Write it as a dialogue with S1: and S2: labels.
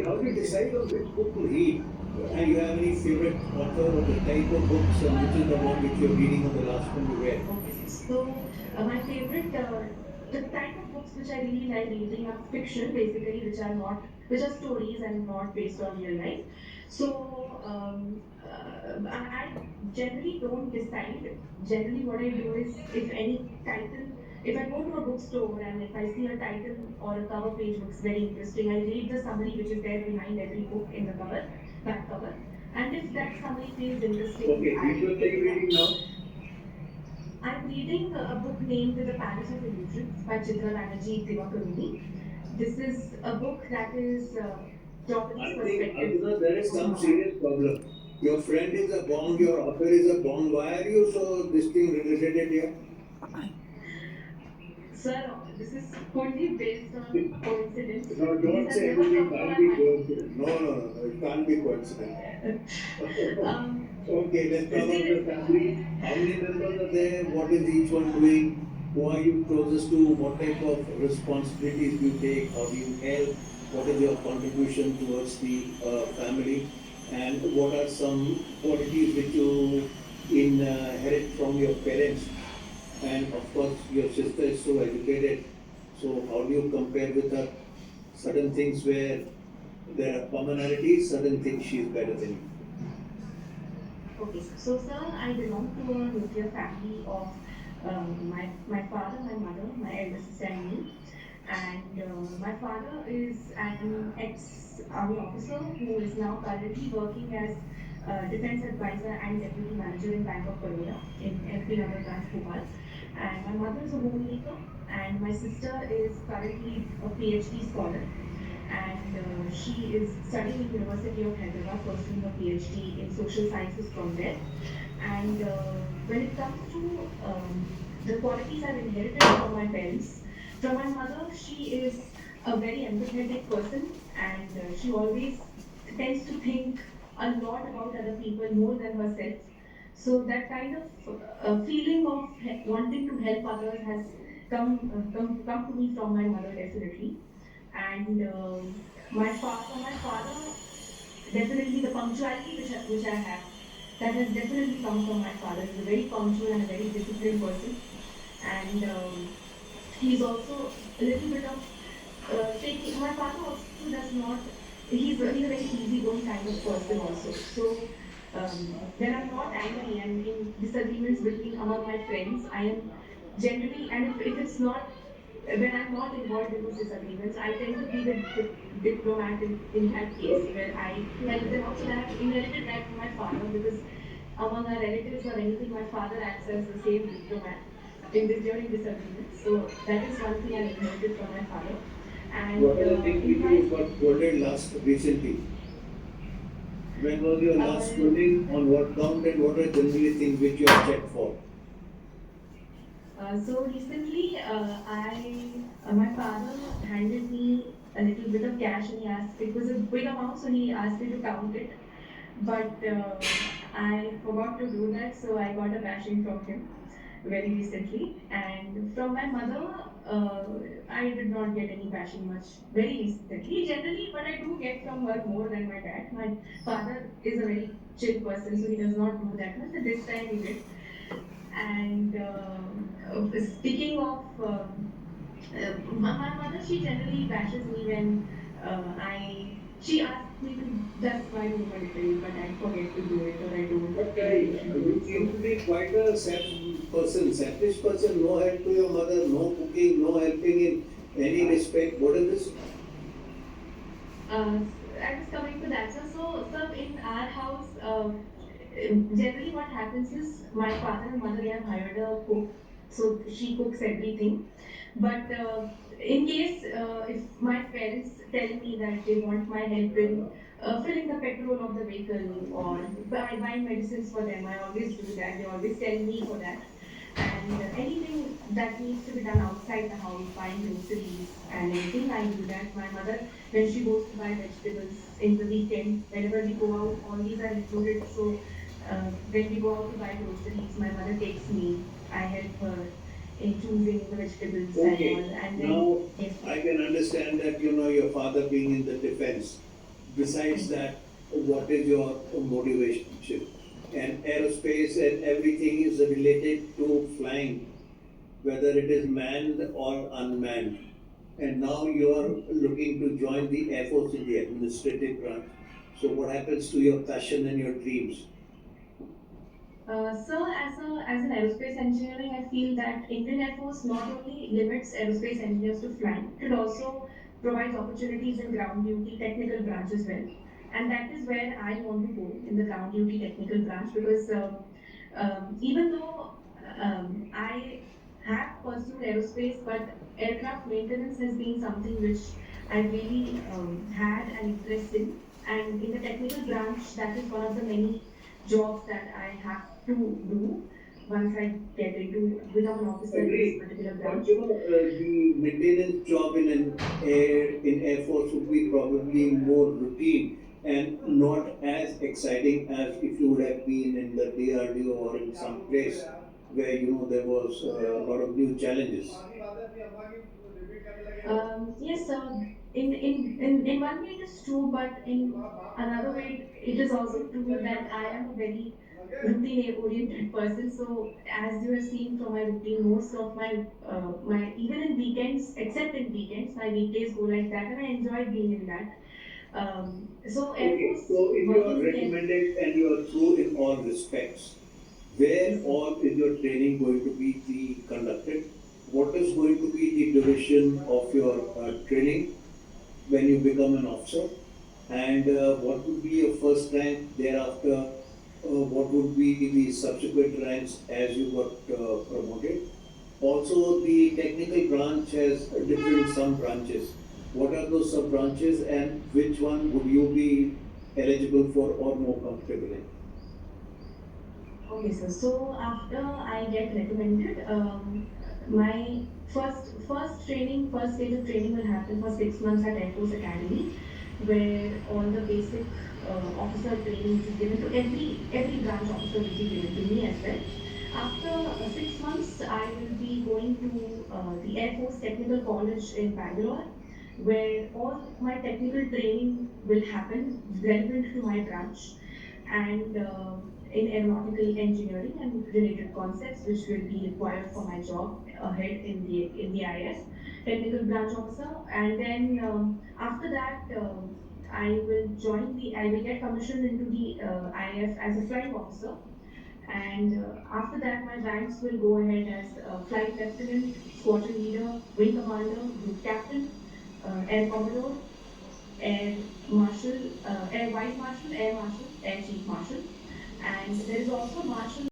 S1: how do you decide on which book to read? And you have any favorite author or the type of books, and which is the one which you're reading or the last one you read?
S2: Okay, so my favorite, the type of books which I really like reading are fiction, basically, which are stories and not based on real life. So I generally don't decide. Generally, what I do is if I go to a bookstore and if I see a title or a cover page looks very interesting, I read the summary which is there behind every book in the cover, back cover. And if that summary feels interesting,
S1: Okay, which
S2: I
S1: one are
S2: pick
S1: you
S2: that.
S1: reading now?
S2: I'm reading a book named The Palace of Illusions by Chitra Banerjee Divakaruni. This is a book that is Draupadi's
S1: I think,
S2: perspective
S1: Arjuna, there is
S2: of
S1: some
S2: Mahabharata.
S1: serious problem. Your friend is a bong, your author is a bong. Why are you so this thing related here?
S2: Sir, this is only based on coincidence.
S1: No,
S2: These
S1: don't
S2: have
S1: say
S2: never
S1: everything
S2: come to
S1: can't
S2: my
S1: be
S2: mind.
S1: coincidence. No, no, no, no, it can't be coincidence.
S2: um,
S1: Okay, let's talk about
S2: see,
S1: the family. How many members are there? What is each one doing? Who are you closest to? What type of responsibilities do you take? How do you help? What is your contribution towards the family? And what are some qualities which you inherit from your parents? And of course, your sister is so educated. So how do you compare with her? Certain things where there are commonalities, certain things she is better than you.
S2: okay, so sir, I belong to a nuclear family of my father, my mother, my elder sister, and me. And my father is an ex-army officer who is now currently working as defense advisor and deputy manager in Bank of Baroda in MP Nagar branch Bhopal. And my mother is a homemaker, and my sister is currently a PhD scholar, and she is studying in University of Hyderabad, pursuing her PhD in social sciences from there. And when it comes to the qualities I've inherited from my parents, from my mother, she is a very empathetic person, and she always tends to think a lot about other people more than herself. So that kind of feeling of wanting to help others has come to me from my mother, definitely. And from my father, definitely the punctuality which I have, that has definitely come from my father. He's a very punctual and a very disciplined person, and he's also a little bit of taking. My father also does not. He's a very easygoing kind of person also. So when I'm not angry and in disagreements between among my friends, I am generally, and if it's not, when I'm not involved in those disagreements, I tend to be the diplomat in that case where I help them out. So that I've inherited that from my father, because among our relatives or anything, my father acts as the same diplomat in this during disagreements. So that is one thing I've inherited from my father.
S1: What
S2: And
S1: are the things
S2: in
S1: which
S2: my
S1: you got scolded last recently? When was your last
S2: uh,
S1: scolding? On what count, and what are generally things which you are checked for?
S2: so recently, my father handed me a little bit of cash, and he asked, it was a big amount, so he asked me to count it. But I forgot to do that, so I got a bashing from him very recently. And from my mother, I did not get any bashing much very recently. Generally, but I do get from her more than my dad. My father is a very chill person, so he does not do that much. But this time he did. And speaking of my mother, she generally bashes me when she asks me to dust my room a little, but I forget to do it or I don't
S1: But
S2: immediately do
S1: you
S2: it.
S1: seem
S2: So
S1: to be quite a selfish person. No help to your mother, no cooking, no helping in any respect. What is this?
S2: I was coming to that. So in our house, generally what happens is my father and mother, they have hired a cook, so she cooks everything. But in case if my parents tell me that they want my help in filling the petrol of the vehicle or buying medicines for them, I always do that. They always tell me for that. And anything that needs to be done outside the house, buying groceries and anything, I do that. My mother, when she goes to buy vegetables in the weekend, whenever we go out, all these are included. So when we go out to buy groceries, my mother takes me. I help her in choosing the vegetables and all.
S1: Okay,
S2: And then,
S1: now
S2: yes,
S1: I can understand that your father being in the defense. besides
S2: Okay.
S1: that, what is your motivation? And aerospace and everything is related to flying, whether it is manned or unmanned. And now you are looking to join the Air Force in the administrative branch. So, what happens to your passion and your dreams?
S2: So, as an aerospace engineering, I feel that Indian Air Force not only limits aerospace engineers to flying, it also provides opportunities in ground duty technical branch as well. And that is where I want to go in the ground duty technical branch because even though I have pursued aerospace, but aircraft maintenance has been something which I really had an interest in. And in the technical branch, that is one of the many jobs that I have to do once I get into become an officer in this
S1: Agreed.
S2: particular
S1: But
S2: branch.
S1: the maintenance job in an Air Force would be probably more routine and not as exciting as if you would have been in the DRDO or in some place where there was a lot of new challenges.
S2: Yes, in one way it is true, but in another way it is also true that I am a very routine oriented person. So as you have seen from my routine, most of my even in weekends, except in weekends, my weekdays go like that, and I enjoy being in that. So Air
S1: Okay,
S2: Force
S1: so if you are
S2: working in Air
S1: recommended and you are through in all respects, where
S2: Yes, sir.
S1: all is your training going to be conducted? What is going to be the duration of your training when you become an officer? And what would be your first rank thereafter? What would be the subsequent ranks as you got promoted? Also, the technical branch has different sub branches. What are those sub branches, and which one would you be eligible for or more comfortable in?
S2: Okay, sir. So after I get recommended, my first stage of training will happen for 6 months at Air Force Academy, where all the basic officer training which is given to every branch officer will be given to me as well. After 6 months, I will be going to the Air Force Technical College in Bangalore, where all my technical training will happen relevant to my branch and in aeronautical engineering and related concepts which will be required for my job ahead in the IF technical branch officer. And then after that I will get commissioned into the IF as a flying officer, and after that my ranks will go ahead as flight lieutenant, squadron leader, wing commander, group captain, air commodore, air marshal, air vice marshal, air chief marshal, and there is also marshal